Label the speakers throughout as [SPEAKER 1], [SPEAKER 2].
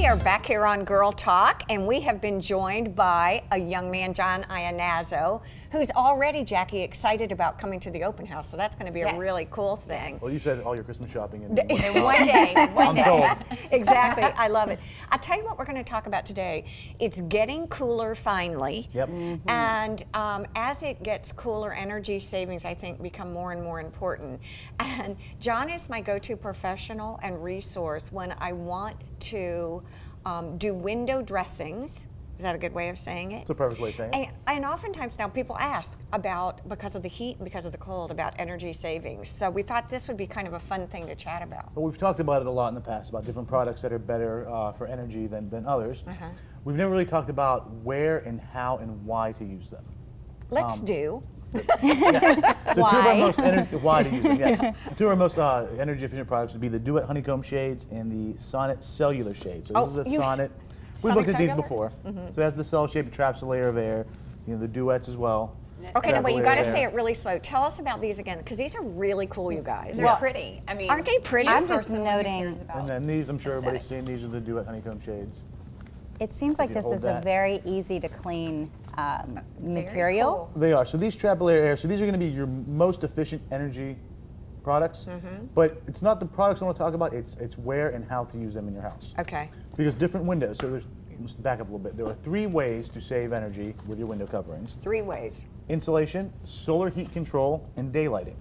[SPEAKER 1] We are back here on Girl Talk, and we have been joined by a young man, John Iannazzo, who's already, Jackie, excited about coming to the open house. So that's going to be a really cool thing.
[SPEAKER 2] Well, you said all your Christmas shopping in
[SPEAKER 1] one day.
[SPEAKER 2] I'm sold.
[SPEAKER 1] Exactly. I love it. I'll tell you what we're going to talk about today. It's getting cooler finally.
[SPEAKER 2] Yep.
[SPEAKER 1] And as it gets cooler, energy savings, I think, become more and more important. And John is my go-to professional and resource when I want to do window dressings. Is that a good way of saying it?
[SPEAKER 2] It's a perfect way of saying it.
[SPEAKER 1] And oftentimes now people ask about, because of the heat and because of the cold, about energy savings. So we thought this would be kind of a fun thing to chat about.
[SPEAKER 2] Well, we've talked about it a lot in the past, about different products that are better for energy than others. We've never really talked about where and how and why to use them.
[SPEAKER 1] Let's do.
[SPEAKER 2] Yes. The two of our most why to use them, yes. The two of our most energy efficient products would be the Duet Honeycomb Shades and the Sonnet Cellular Shade. So this is a Sonnet. We've looked at these before. So it has the cell shape, it traps a layer of air, you know, the Duets as well.
[SPEAKER 1] Okay, now wait, you got to say it really slow. Tell us about these again, because these are really cool, you guys.
[SPEAKER 3] They're pretty. I mean,
[SPEAKER 1] aren't they pretty?
[SPEAKER 4] I'm just noting.
[SPEAKER 2] And then these, I'm sure everybody's seen, these are the Duet Honeycomb Shades.
[SPEAKER 4] It seems like this is a very easy to clean material.
[SPEAKER 3] cool.
[SPEAKER 2] They are. So these trap a layer of air. So these are going to be your most efficient energy products. But it's not the products I want to talk about. It's where and how to use them in your house.
[SPEAKER 1] Okay.
[SPEAKER 2] Because different windows. So there's, let's back up a little bit. There are 3 ways to save energy with your window coverings:
[SPEAKER 1] 3 ways.
[SPEAKER 2] insulation, solar heat control, and daylighting.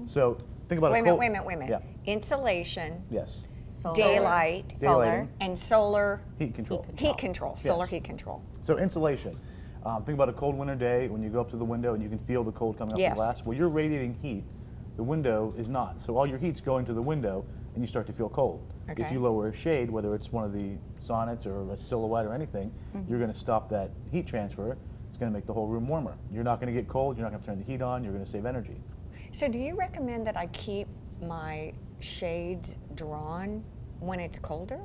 [SPEAKER 2] So think about
[SPEAKER 1] Wait a
[SPEAKER 2] cold.
[SPEAKER 1] minute, wait a minute.
[SPEAKER 2] Yeah.
[SPEAKER 1] Insulation,
[SPEAKER 2] Yes.
[SPEAKER 1] daylight,
[SPEAKER 2] Daylighting.
[SPEAKER 1] and solar
[SPEAKER 2] Heat control.
[SPEAKER 1] heat control, solar
[SPEAKER 2] Yes.
[SPEAKER 1] heat control.
[SPEAKER 2] So insulation. Think about a cold winter day when you go up to the window and you can feel the cold coming up
[SPEAKER 1] Yes.
[SPEAKER 2] the glass. Well, you're radiating heat. The window is not. So all your heat's going to the window and you start to feel cold. If
[SPEAKER 1] Okay.
[SPEAKER 2] you lower a shade, whether it's one of the Sonnets or a Silhouette or anything, you're going to stop that heat transfer. It's going to make the whole room warmer. You're not going to get cold. You're not going to turn the heat on. You're going to save energy.
[SPEAKER 1] So do you recommend that I keep my shades drawn when it's colder?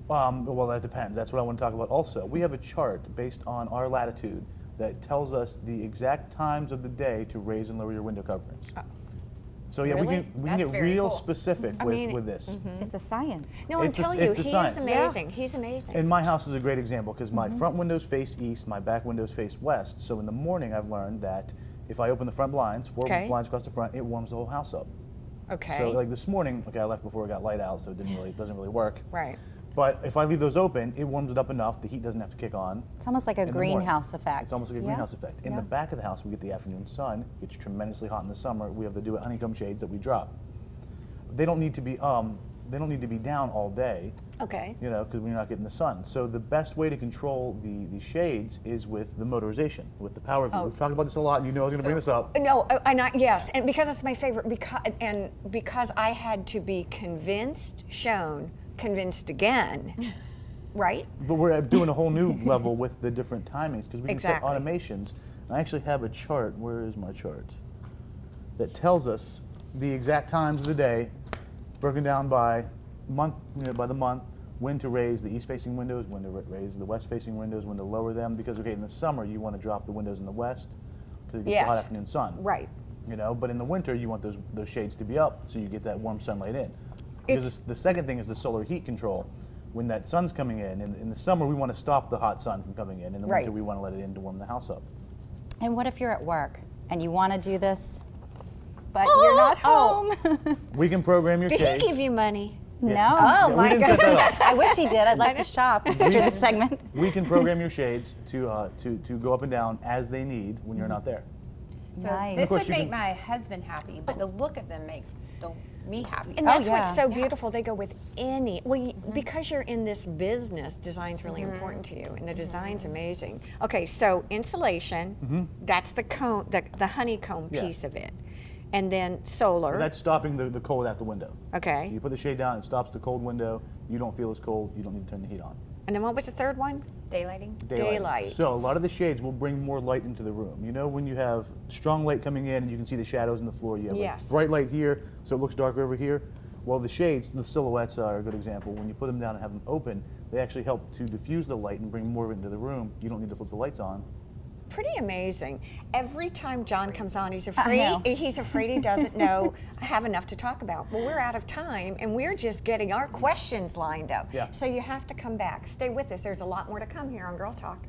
[SPEAKER 2] Well, that depends. That's what I want to talk about also. We have a chart based on our latitude that tells us the exact times of the day to raise and lower your window coverings. So yeah,
[SPEAKER 1] Really?
[SPEAKER 2] we can
[SPEAKER 3] That's
[SPEAKER 2] get
[SPEAKER 3] very
[SPEAKER 2] real
[SPEAKER 3] cool.
[SPEAKER 2] specific with this.
[SPEAKER 4] It's a science.
[SPEAKER 1] No, I'm
[SPEAKER 2] It's a-
[SPEAKER 1] telling you,
[SPEAKER 2] it's a
[SPEAKER 1] he
[SPEAKER 2] science.
[SPEAKER 1] is amazing. He's amazing.
[SPEAKER 2] And my house is a great example because my front windows face east, my back windows face west. So in the morning, I've learned that if I open the front blinds, 4
[SPEAKER 1] Okay.
[SPEAKER 2] blinds across the front, it warms the whole house up.
[SPEAKER 1] Okay.
[SPEAKER 2] So like this morning, okay, I left before it got light out, so it doesn't really work.
[SPEAKER 1] Right.
[SPEAKER 2] But if I leave those open, it warms it up enough. The heat doesn't have to kick on.
[SPEAKER 4] It's almost like a
[SPEAKER 2] in the morning.
[SPEAKER 4] greenhouse effect.
[SPEAKER 2] It's almost like a
[SPEAKER 4] Yeah.
[SPEAKER 2] greenhouse effect. In
[SPEAKER 4] Yeah.
[SPEAKER 2] the back of the house, we get the afternoon sun. It's tremendously hot in the summer. We have the Duet Honeycomb shades that we drop. They don't need to be down all day.
[SPEAKER 1] Okay.
[SPEAKER 2] You know, because we're not getting the sun. So the best way to control the shades is with the motorization, with the power view. We've talked about this a lot, and you know I was going to bring this up.
[SPEAKER 1] No, yes, and because it's my favorite, because I had to be convinced, shown, convinced again, right?
[SPEAKER 2] But we're doing a whole new level with the different timings because we can
[SPEAKER 1] Exactly.
[SPEAKER 2] set automations. I actually have a chart. Where is my chart? That tells us the exact times of the day, broken down by month, by the month, when to raise the east-facing windows, when to raise the west-facing windows, when to lower them. Because okay, in the summer you want to drop the windows in the west because it gets the hot afternoon sun.
[SPEAKER 1] Right.
[SPEAKER 2] You know, but in the winter you want those shades to be up so you get that warm sunlight in. Because the second thing is the solar heat control. When that sun's coming in the summer we want to stop the hot sun from coming in. In the winter we want to let it in to warm the house up.
[SPEAKER 4] And what if you're at work and you want to do this, but you're not home?
[SPEAKER 2] We can program your
[SPEAKER 1] Did
[SPEAKER 2] shades.
[SPEAKER 1] he give you money?
[SPEAKER 4] No.
[SPEAKER 2] Yeah, we didn't set that up.
[SPEAKER 4] I wish he did. I'd like to shop after this segment.
[SPEAKER 2] We can program your shades to go up and down as they need when you're not there.
[SPEAKER 3] So
[SPEAKER 4] Nice.
[SPEAKER 3] this
[SPEAKER 2] Of course
[SPEAKER 3] would
[SPEAKER 2] you
[SPEAKER 3] make
[SPEAKER 2] can-
[SPEAKER 3] my husband happy, but the look of them makes me happy.
[SPEAKER 1] And that's
[SPEAKER 4] yeah.
[SPEAKER 1] what's so beautiful. They go with any, because you're in this business, design's really important to you, and the design's amazing. Okay, so insulation, that's the cone, the honeycomb
[SPEAKER 2] Yeah.
[SPEAKER 1] piece of it. And then solar.
[SPEAKER 2] That's stopping the cold out the window.
[SPEAKER 1] Okay.
[SPEAKER 2] So you put the shade down, it stops the cold window. You don't feel as cold. You don't need to turn the heat on.
[SPEAKER 1] And then what was the third one?
[SPEAKER 3] Daylighting.
[SPEAKER 1] Daylight.
[SPEAKER 2] So a lot of the shades will bring more light into the room. You know, when you have strong light coming in and you can see the shadows in the floor, you have
[SPEAKER 1] Yes.
[SPEAKER 2] like bright light here, so it looks darker over here. Well, the shades, the silhouettes are a good example. When you put them down and have them open, they actually help to diffuse the light and bring more of it into the room. You don't need to flip the lights on.
[SPEAKER 1] pretty amazing. Every time John comes on, he's
[SPEAKER 4] know.
[SPEAKER 1] afraid he doesn't know have enough to talk about. Well, we're out of time, and we're just getting our questions lined up.
[SPEAKER 2] Yeah.
[SPEAKER 1] So you have to come back. Stay with us. There's a lot more to come here on Girl Talk.